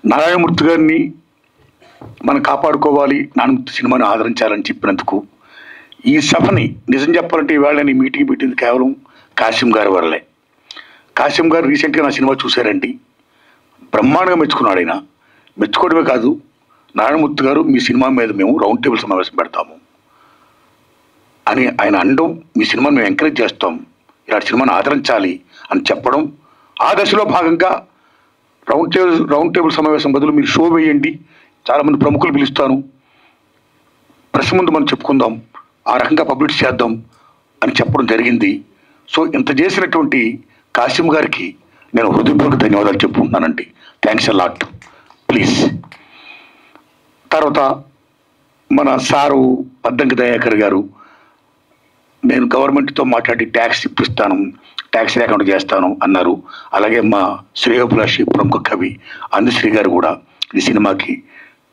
నారాయణమూర్తి గారిని మనం కాపాడుకోవాలి, నారాయణమూర్తి సినిమాని ఆదరించాలని చెప్పినందుకు ఈ సభని నిజం చెప్పాలంటే ఈవేళ నేను ఈ మీటింగ్ పెట్టింది కేవలం కాసిం గారి వల్లే. కాసిం గారు రీసెంట్గా నా సినిమా చూశారండి, బ్రహ్మాండంగా మెచ్చుకున్నాడు. ఆయన మెచ్చుకోవడమే కాదు, నారాయణమూర్తి గారు మీ సినిమా మీద మేము రౌండ్ టేబుల్ సమావేశం పెడతాము అని ఆయన అనడం, మీ సినిమాని మేము ఎంకరేజ్ చేస్తాం, ఇలాంటి సినిమాని ఆదరించాలి అని చెప్పడం, ఆ దశలో భాగంగా రౌండ్ టేబుల్ సమావేశం బదులు మీరు షో వేయండి, చాలామంది ప్రముఖులు పిలుస్తాను, ప్రెస్ ముందు మనం చెప్పుకుందాం, ఆ రకంగా పబ్లిష్ చేద్దాం అని చెప్పడం జరిగింది. సో ఇంత చేసినటువంటి కాసిం గారికి నేను హృదయపూర్వక ధన్యవాదాలు చెప్పుకుంటున్నానండి. Thanks a lot. ప్లీజ్. తర్వాత మన సారు అద్దంకి దయాకర్ గారు, నేను గవర్నమెంట్తో మాట్లాడి ట్యాక్స్ ఇప్పిస్తాను, ట్యాక్స్ లేకుండా చేస్తాను అన్నారు. అలాగే మా శ్రేయోభిలాషి ప్రముఖ కవి అందశ్రీ గారు కూడా ఈ సినిమాకి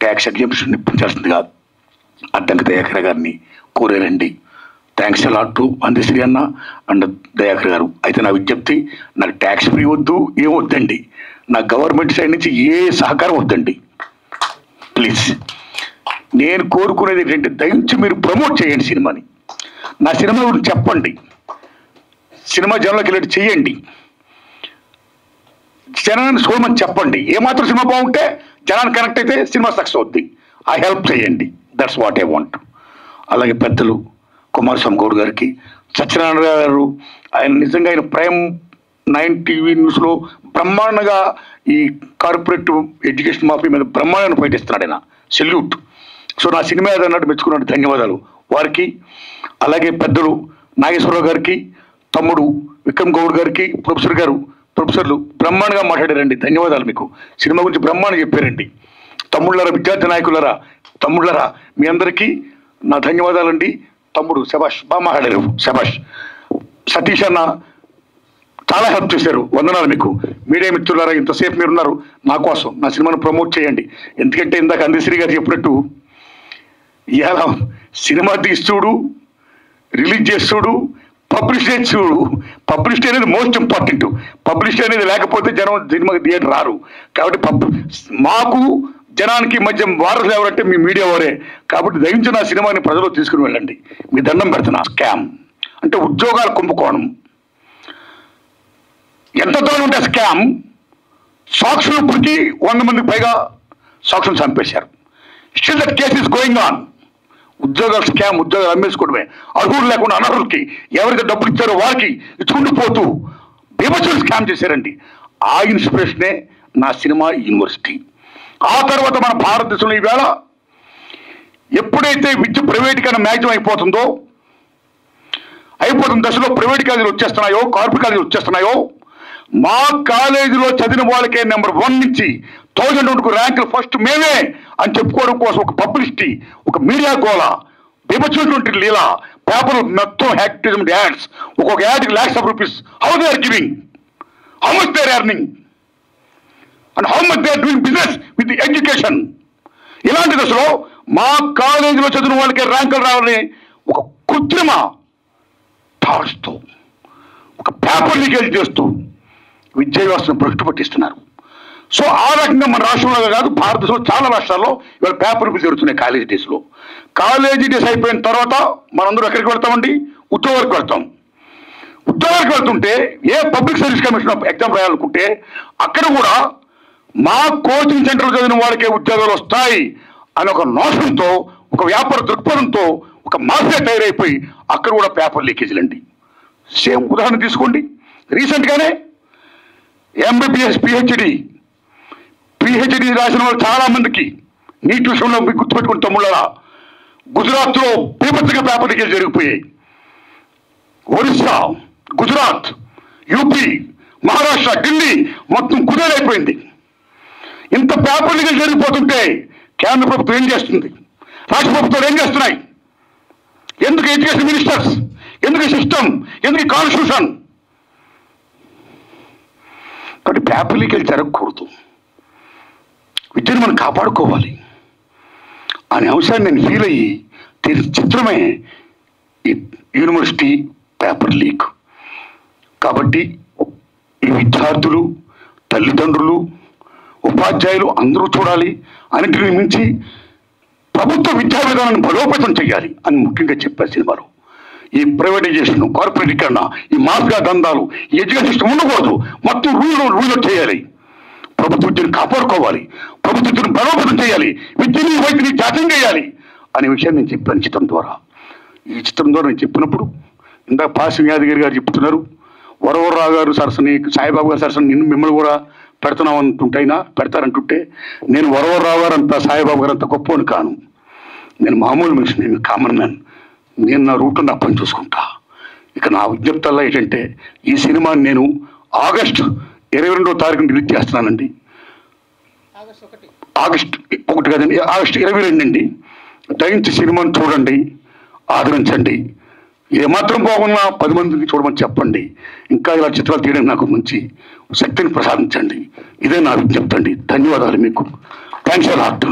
ట్యాక్స్ ఎగ్జామ్షన్ ఇప్పించాల్సిందిగా అద్దంకి దయాకర్ గారిని కోరారండి. Thanks a lot to Andesri అన్న అండ్ దయాకర్ గారు. అయితే నా విజ్ఞప్తి, నాకు ట్యాక్స్ ఫ్రీ వద్దు, ఏం వద్దండి, నా గవర్నమెంట్ సైడ్ నుంచి ఏ సహకారం వద్దండి ప్లీజ్. నేను కోరుకునేది ఏంటంటే దయించి మీరు ప్రమోట్ చేయండి సినిమాని, నా సినిమా గురించి చెప్పండి, సినిమా జనంలోకి వెళ్ళి చేయండి, జనాన్ని చూడమని చెప్పండి. ఏమాత్రం సినిమా బాగుంటే జనాన్ని కనెక్ట్ అయితే సినిమా సక్సెస్ అవుద్ది. ఆ హెల్ప్ చేయండి, దట్స్ వాట్ ఐ వాంట్. అలాగే పెద్దలు కుమారస్వామి గౌడ్ గారికి, సత్యనారాయణ గారు, ఆయన నిజంగా ఆయన ప్రైమ్ 9 టీవీ న్యూస్లో బ్రహ్మాండంగా ఈ కార్పొరేట్ ఎడ్యుకేషన్ మాఫీ మీద బ్రహ్మాండంగా ఫైట్ ఇస్తున్నాడు ఆయన, సెల్యూట్. సో నా సినిమా ఏదన్నట్టు మెచ్చుకున్నట్టు ధన్యవాదాలు వారికి. అలాగే పెద్దలు నాగేశ్వరరావు గారికి, తమ్ముడు విక్రమ్ గౌడ్ గారికి, ప్రొఫెసర్లు బ్రహ్మాండంగా మాట్లాడారండి, ధన్యవాదాలు మీకు. సినిమా గురించి బ్రహ్మాండంగా చెప్పారండి. తమ్ముళ్ళరా, విద్యార్థి నాయకులరా, తమ్ముళ్ళరా, మీ అందరికీ నా ధన్యవాదాలండి. తమ్ముడు శభాష్, బాగా మాట్లాడారు, శభాష్. సతీష్ అన్న చాలా హెల్ప్ చేశారు, వందనాలు మీకు. మీడియా మిత్రులారా, ఇంతసేపు మీరున్నారు నా కోసం, నా సినిమాను ప్రమోట్ చేయండి. ఎందుకంటే ఇందాక అందశ్రీ గారు చెప్పినట్టు ఇవాళ సినిమా తీస్తుడు, రిలీజ్ చేస్తుడు, పబ్లిష్ చేస్తుడు. పబ్లిష్ అనేది మోస్ట్ ఇంపార్టెంట్. పబ్లిష్ అనేది లేకపోతే జనం సినిమాకి థియేటర్ రారు. కాబట్టి మాకు జనానికి మధ్య వారసులు ఎవరంటే మీ మీడియా వారే. కాబట్టి దయించి నా సినిమాని ప్రజలు తీసుకుని వెళ్ళండి, మీ దండం పెడుతున్నా. స్కామ్ అంటే ఉద్యోగాల కుంభకోణం ఎంత దూరం ఉంటే స్కామ్. సాక్షులు ఇప్పటికీ 100 మందికి పైగా సాక్షులు చంపేశారు. Still that case is going on. ఉద్యోగాలు స్కామ్, ఉద్యోగాలు అమ్మేసుకోవడమే. అర్హులు లేకుండా అనర్హులకి, ఎవరికి డబ్బులు ఇచ్చారో వారికి ఇచ్చుకుంటూ పోతూ బీభత్సంగా స్కామ్ చేశారండి. ఆ ఇన్స్పిరేషనే నా సినిమా యూనివర్సిటీ. ఆ తర్వాత మన భారతదేశంలో ఈవేళ ఎప్పుడైతే విద్య ప్రైవేటీకరణ మ్యాక్సిమం అయిపోతున్న దశలో ప్రైవేట్ కాలేజీలు వచ్చేస్తున్నాయో, కార్పొరేట్ కాలేజీలు వచ్చేస్తున్నాయో, మా కాలేజీలో చదివిన వాళ్ళకే నెంబర్ 1 నుంచి 1000 వరకు ర్యాంకులు ఫస్ట్ మేమే అని చెప్పుకోవడం కోసం ఒక పబ్లిసిటీ, ఒక మీడియా గోళ, విభజించినటువంటి లీలా, పేపర్లు మొత్తం యాక్టివిజం యాడ్స్, ఒక్కొక్క యాడ్కి lakhs of rupees. How they are giving, how much they are earning and how much they are doing business with the education. ఇలాంటి దశలో మా కాలేజీలో చదివిన వాళ్ళకే ర్యాంకులు రావాలని ఒక కృత్రిమ థాట్స్తో, ఒక పేపర్ లీకేజ్ చేస్తూ విద్యా వ్యవస్థను భ్రష్టు పట్టిస్తున్నారు. సో ఆ రకంగా మన రాష్ట్రంలో కాదు, భారతదేశంలో చాలా రాష్ట్రాల్లో ఇవాళ పేపర్ లీకేజ్ జరుగుతున్నాయి కాలేజీ డేస్లో. కాలేజీ డేస్ అయిపోయిన తర్వాత మనందరూ ఎక్కడికి వెళ్తామండి? ఉద్యోగాలకు వెళ్తాం. ఉద్యోగాలకు వెళ్తుంటే ఏ పబ్లిక్ సర్వీస్ కమిషన్ ఎగ్జామ్ రాయాలనుకుంటే అక్కడ కూడా మా కోచింగ్ సెంటర్లో చదివిన వాళ్ళకే ఉద్యోగాలు వస్తాయి అని ఒక నోషన్తో, ఒక వ్యాపార దృక్పథంతో ఒక మాఫియా తయారైపోయి అక్కడ కూడా పేపర్ లీకేజీలు అండి. సేమ్ ఉదాహరణ తీసుకోండి, రీసెంట్గానే ఎంబీబీఎస్ పిహెచ్డి రాసిన వాళ్ళు చాలా మందికి నీట్ విషయంలో మీకు గుర్తుపెట్టుకుని తమ్ముళ్ళరా, గుజరాత్లో బీభత్సంగా పేపర్ లీకేజ్ జరిగిపోయాయి. ఒరిస్సా, గుజరాత్, యూపీ, మహారాష్ట్ర, ఢిల్లీ మొత్తం కుదేలైపోయింది. ఇంత పేపర్ లీకేజ్ జరిగిపోతుంటే కేంద్ర ప్రభుత్వం ఏం చేస్తుంది, రాష్ట్ర ప్రభుత్వాలు ఏం చేస్తున్నాయి? ఎందుకు ఎడ్యుకేషన్ మినిస్టర్స్, ఎందుకు సిస్టమ్, ఎందుకు కాన్స్టిట్యూషన్? కాబట్టి పేపర్ లీకేజ్ జరగకూడదు, విద్యను మనం కాపాడుకోవాలి అనే అంశాన్ని నేను ఫీల్ అయ్యి చిత్రమే ఈ యూనివర్సిటీ పేపర్ లీక్. కాబట్టి ఈ విద్యార్థులు, తల్లిదండ్రులు ఉపాధ్యాయులు అందరూ చూడాలి, అన్నింటిని మించి ప్రభుత్వ విద్యా విధానాన్ని బలోపేతం చేయాలి అని ముఖ్యంగా చెప్పారు సినిమాలో. ఈ ప్రైవేటైజేషన్, కార్పొరేటీకరణ, ఈ మాఫియా దందాలు, ఈ ఎడ్యుకేషన్ సిస్టమ్ ఉండకూడదు. మొత్తం రూల్ చేయాలి. ప్రభుత్వ విద్యను కాపాడుకోవాలి, ప్రభుత్వ విద్యను బలోపేతం చేయాలి, విద్యని వైద్యుని జాతీయం చేయాలి అనే విషయాన్ని నేను చెప్పాను చిత్రం ద్వారా. ఈ చిత్రం ద్వారా నేను చెప్పినప్పుడు ఇందాక పాసి యాదగిరి గారు చెప్తున్నారు, వరవరరావు గారు సరసని, సాయిబాబు గారు సరసని మిమ్మల్ని కూడా పెడుతున్నాం అంటుంటైనా పెడతారంటుంటే, నేను వరవరరావు గారు అంత, సాయిబాబు గారు అంత గొప్పని కాను. నేను మామూలు మనిషి, నేను కామన్ మ్యాన్. నేను నా రూట్లో నా పని చూసుకుంటా. ఇక నా విజ్ఞప్తల్లా ఏంటంటే, ఈ సినిమాని నేను ఆగస్టు 22వ తారీఖున రిలీజ్ చేస్తున్నానండి. ఆగస్టు 1 కదండి, ఆగస్టు 22 అండి. దయించి సినిమాని చూడండి, ఆదరించండి. ఏమాత్రం బాగున్నా 10 మందికి చూడమని చెప్పండి. ఇంకా ఇలా చిత్రాలు తీయడానికి నాకు మంచి శక్తిని ప్రసాదించండి. ఇదే నా విజ్ఞప్తి అండి. ధన్యవాదాలు మీకు. Thanks a lot.